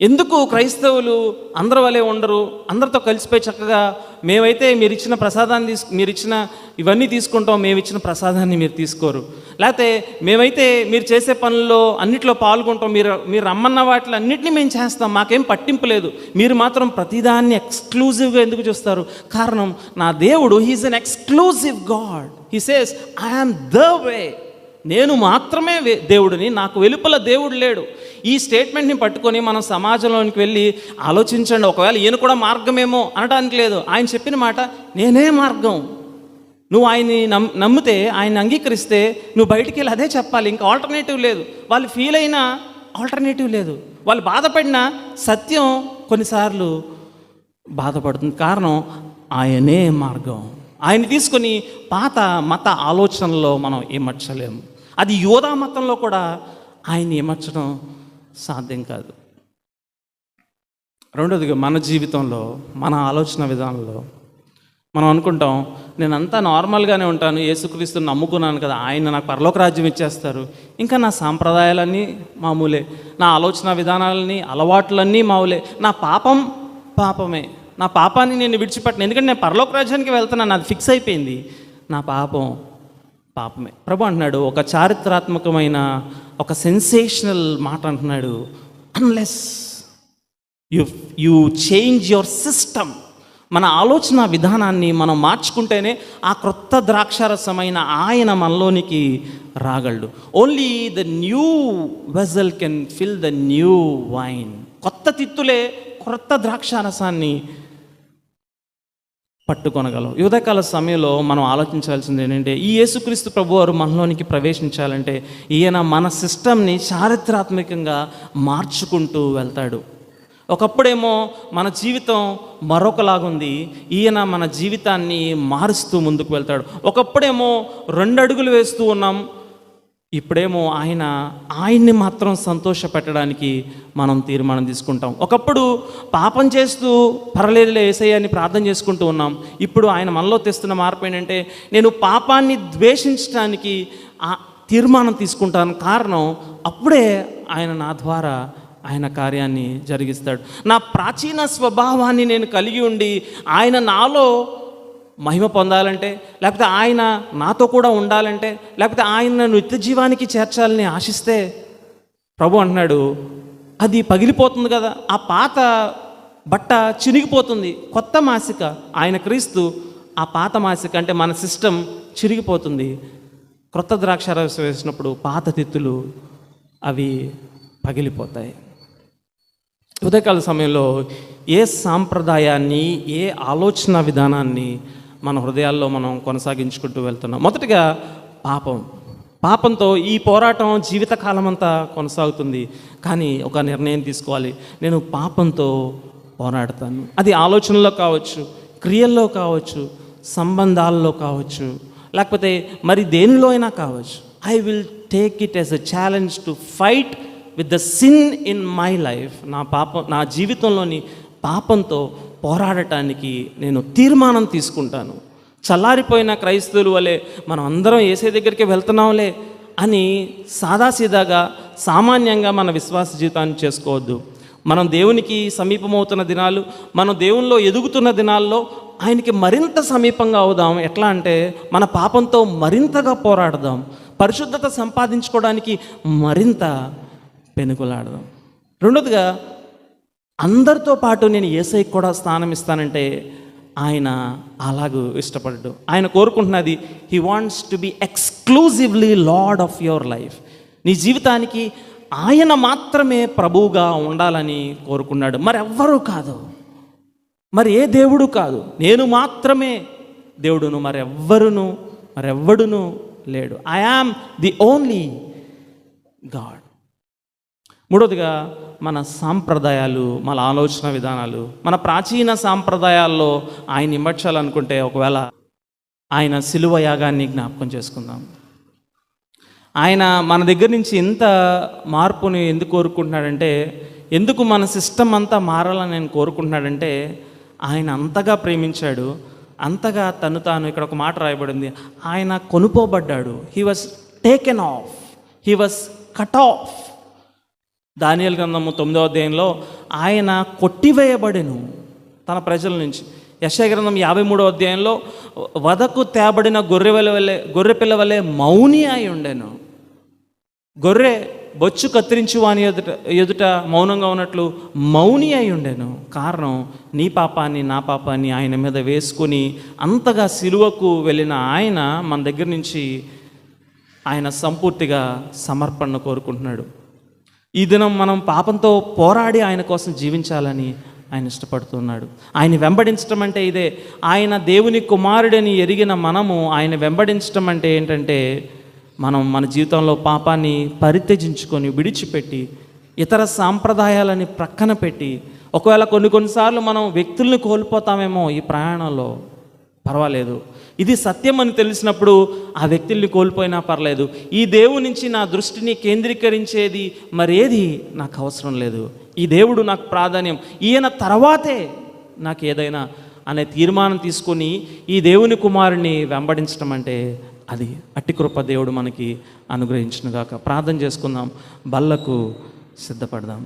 ఎందుకు క్రైస్తవులు అందరి వలె ఉండరు? అందరితో కలిసిపోయి చక్కగా మేమైతే మీరు ఇచ్చిన ప్రసాదాన్ని మీరు ఇచ్చిన ఇవన్నీ తీసుకుంటాం, మేము ఇచ్చిన ప్రసాదాన్ని మీరు తీసుకోరు. లేకపోతే మేమైతే మీరు చేసే పనుల్లో అన్నిట్లో పాల్గొంటాం, మీరు రమ్మన్న వాటిలో అన్నింటినీ మేము చేస్తాం, మాకేం పట్టింపు లేదు. మీరు మాత్రం ప్రతిదాన్ని ఎక్స్క్లూజివ్గా ఎందుకు చూస్తారు? కారణం, నా దేవుడు he is an exclusive God. He says I am the way. నేను మాత్రమే దేవుడిని, నాకు వెలుపల దేవుడు లేడు. ఈ స్టేట్మెంట్ని పట్టుకొని మనం సమాజంలోనికి వెళ్ళి ఆలోచించండి, ఒకవేళ ఈయన కూడా మార్గమేమో అనడానికి లేదు. ఆయన చెప్పిన మాట నేనే మార్గం. నువ్వు ఆయన్ని నమ్మితే, ఆయన్ని అంగీకరిస్తే నువ్వు బయటికి వెళ్ళి అదే చెప్పాలి, ఇంకా ఆల్టర్నేటివ్ లేదు. వాళ్ళు ఫీల్ అయినా ఆల్టర్నేటివ్ లేదు, వాళ్ళు బాధపడినా సత్యం కొన్నిసార్లు బాధపడుతుంది. కారణం ఆయనే మార్గం. ఆయన తీసుకొని పాత మత ఆలోచనల్లో మనం ఏమర్చలేము. అది యోధా మతంలో కూడా ఆయన్ని ఏమర్చడం సాధ్యం కాదు. రెండోదిగా మన జీవితంలో, మన ఆలోచన విధానంలో మనం అనుకుంటాం నేనంతా నార్మల్గానే ఉంటాను, యేసుక్రీస్తుని నమ్ముకున్నాను కదా, ఆయన నాకు పరలోక రాజ్యం ఇచ్చేస్తారు, ఇంకా నా సాంప్రదాయాలన్నీ మామూలే, నా ఆలోచన విధానాలన్నీ అలవాట్లన్నీ మామూలే, నా పాపమే, నా పాపాన్ని నేను విడిచిపెట్టను, ఎందుకంటే నేను పరలోక రాజ్యానికి వెళ్తున్నాను, అది ఫిక్స్ అయిపోయింది, నా పాపమే. ప్రభు అంటున్నాడు ఒక చారిత్రాత్మకమైన, ఒక సెన్సేషనల్ మాట అంటున్నాడు, unless you change your system. మన ఆలోచన విధానాన్ని మనం మార్చుకుంటేనే ఆ క్రొత్త ద్రాక్షారసమైన ఆయన మనలోనికి రాగలడు. Only the new vessel can fill the new wine. కొత్త తిత్తులే క్రొత్త ద్రాక్షారసాన్ని పట్టుకొనగలం. యువతకాల సమయంలో మనం ఆలోచించాల్సింది ఏంటంటే, ఈ యేసుక్రీస్తు ప్రభువారు మనలోనికి ప్రవేశించాలంటే ఈయన మన సిస్టమ్ని చారిత్రాత్మకంగా మార్చుకుంటూ వెళ్తాడు. ఒకప్పుడేమో మన జీవితం మరొకలాగుంది, ఈయన మన జీవితాన్ని మారుస్తూ ముందుకు వెళ్తాడు. ఒకప్పుడేమో 2 అడుగులు వేస్తూ ఉన్నాం, ఇప్పుడేమో ఆయన్ని మాత్రం సంతోష పెట్టడానికి మనం తీర్మానం తీసుకుంటాం. ఒకప్పుడు పాపం చేస్తూ పరలేదులే యేసయ్యని ప్రార్థన చేసుకుంటూ ఉన్నాం, ఇప్పుడు ఆయన మనలో తెస్తున్న మార్పు ఏంటంటే నేను పాపాన్ని ద్వేషించడానికి తీర్మానం తీసుకుంటాను. కారణం, అప్పుడే ఆయన నా ద్వారా ఆయన కార్యాన్ని జరిగిస్తాడు. నా ప్రాచీన స్వభావాన్ని నేను కలిగి ఉండి ఆయన నాలో మహిమ పొందాలంటే, లేకపోతే ఆయన నాతో కూడా ఉండాలంటే, లేకపోతే ఆయన నన్ను నిత్య జీవానికి చేర్చాలని ఆశిస్తే ప్రభు అంటున్నాడు అది పగిలిపోతుంది కదా, ఆ పాత బట్ట చిరిగిపోతుంది, కొత్త మాసిక ఆయన క్రీస్తు, ఆ పాత మాసిక అంటే మన సిస్టమ్ చిరిగిపోతుంది. క్రొత్త ద్రాక్షారసం వేసినప్పుడు పాత తిత్తులు అవి పగిలిపోతాయి. ఉదయకాల సమయంలో ఏ సాంప్రదాయాన్ని, ఏ ఆలోచన విధానాన్ని మన హృదయాల్లో మనం కొనసాగించుకుంటూ వెళ్తున్నాం? మొదటిగా పాపంతో ఈ పోరాటం జీవితకాలం అంతా కొనసాగుతుంది. కానీ ఒక నిర్ణయం తీసుకోవాలి, నేను పాపంతో పోరాడతాను. అది ఆలోచనలో కావచ్చు, క్రియల్లో కావచ్చు, సంబంధాల్లో కావచ్చు, లేకపోతే మరి దేనిలో అయినా కావచ్చు. I will take it as a challenge to fight with the sin in my life. నా జీవితంలోని పాపంతో పోరాడటానికి నేను తీర్మానం తీసుకుంటాను. చల్లారిపోయిన క్రైస్తవుల వలె మనం అందరం యేసే దగ్గరికి వెళ్తున్నాంలే అని సాదాసీదాగా సామాన్యంగా మన విశ్వాస జీవితాన్ని చేసుకోవద్దు. మనం దేవునికి సమీపమవుతున్న దినాలు, మనం దేవునిలో ఎదుగుతున్న దినాల్లో ఆయనకి మరింత సమీపంగా అవుదాం. ఎట్లా అంటే మన పాపంతో మరింతగా పోరాడదాం, పరిశుద్ధత సంపాదించుకోవడానికి మరింత పెనుగులాడదాం. రెండోదిగా, అందరితో పాటు నేను యేసయ్యకి కూడా స్థానం ఇస్తానంటే ఆయన అలాగూ ఇష్టపడ్డాడు. ఆయన కోరుకుంటున్నది, he wants to be exclusively Lord of your life. నీ జీవితానికి ఆయన మాత్రమే ప్రభువుగా ఉండాలని కోరుకున్నాడు. మరెవ్వరూ కాదు, మరి ఏ దేవుడు కాదు, నేను మాత్రమే దేవుడును, మరెవ్వడును లేడు. I am the only God. మూడవదిగా, మన సాంప్రదాయాలు, మన ఆలోచన విధానాలు, మన ప్రాచీన సాంప్రదాయాల్లో ఆయన ఇమ్మర్చాలనుకుంటే ఒకవేళ ఆయన శిలువ యాగాన్ని జ్ఞాపకం చేసుకుందాం. ఆయన మన దగ్గర నుంచి ఇంత మార్పుని ఎందుకు కోరుకుంటున్నాడంటే, ఎందుకు మన సిస్టమ్ అంతా మారాలని ఆయన కోరుకుంటున్నాడంటే, ఆయన అంతగా ప్రేమించాడు, అంతగా తాను ఇక్కడ ఒక మాట రాయబడింది, ఆయన కొనుపోబడ్డాడు. He was taken off, he was cut off. దానియేలు గ్రంథము 9వ అధ్యాయంలో ఆయన కొట్టివేయబడెను తన ప్రజల నుంచి. యెషయా గ్రంథం 53వ అధ్యాయంలో వధకు తేబడిన గొర్రెపిల్ల వలె మౌని అయి ఉండెను. గొర్రె బొచ్చు కత్తిరించి వాని ఎదుట మౌనంగా ఉన్నట్లు మౌని అయి ఉండెను. కారణం, నీ పాపాన్ని నా పాపాన్ని ఆయన మీద వేసుకొని అంతగా సిలువకు వెళ్ళిన ఆయన మన దగ్గర నుంచి ఆయన సంపూర్తిగా సమర్పణను కోరుకుంటున్నాడు. ఈ దినం మనం పాపంతో పోరాడి ఆయన కోసం జీవించాలని ఆయన ఇష్టపడుతున్నాడు. ఆయన వెంబడించడం అంటే ఇదే. ఆయన దేవుని కుమారుడని ఎరిగిన మనము ఆయన వెంబడించడం అంటే ఏంటంటే, మనం మన జీవితంలో పాపాన్ని పరిత్యజించుకొని విడిచిపెట్టి ఇతర సాంప్రదాయాలని ప్రక్కన పెట్టి, ఒకవేళ కొన్నిసార్లు మనం వ్యక్తుల్ని కోల్పోతామేమో ఈ ప్రయాణంలో, పర్వాలేదు, ఇది సత్యం అని తెలిసినప్పుడు ఆ వ్యక్తుల్ని కోల్పోయినా పర్లేదు, ఈ దేవుడి నుంచి నా దృష్టిని కేంద్రీకరించేది మరేది నాకు అవసరం లేదు, ఈ దేవుడు నాకు ప్రాధాన్యం, ఈయన తర్వాతే నాకు ఏదైనా అనే తీర్మానం తీసుకొని ఈ దేవుని కుమారుని వెంబడించడం అంటే అది. అట్టి కృప దేవుడు మనకి అనుగ్రహించునుగాక. ప్రార్థన చేసుకుందాం, బల్లకు సిద్ధపడదాం.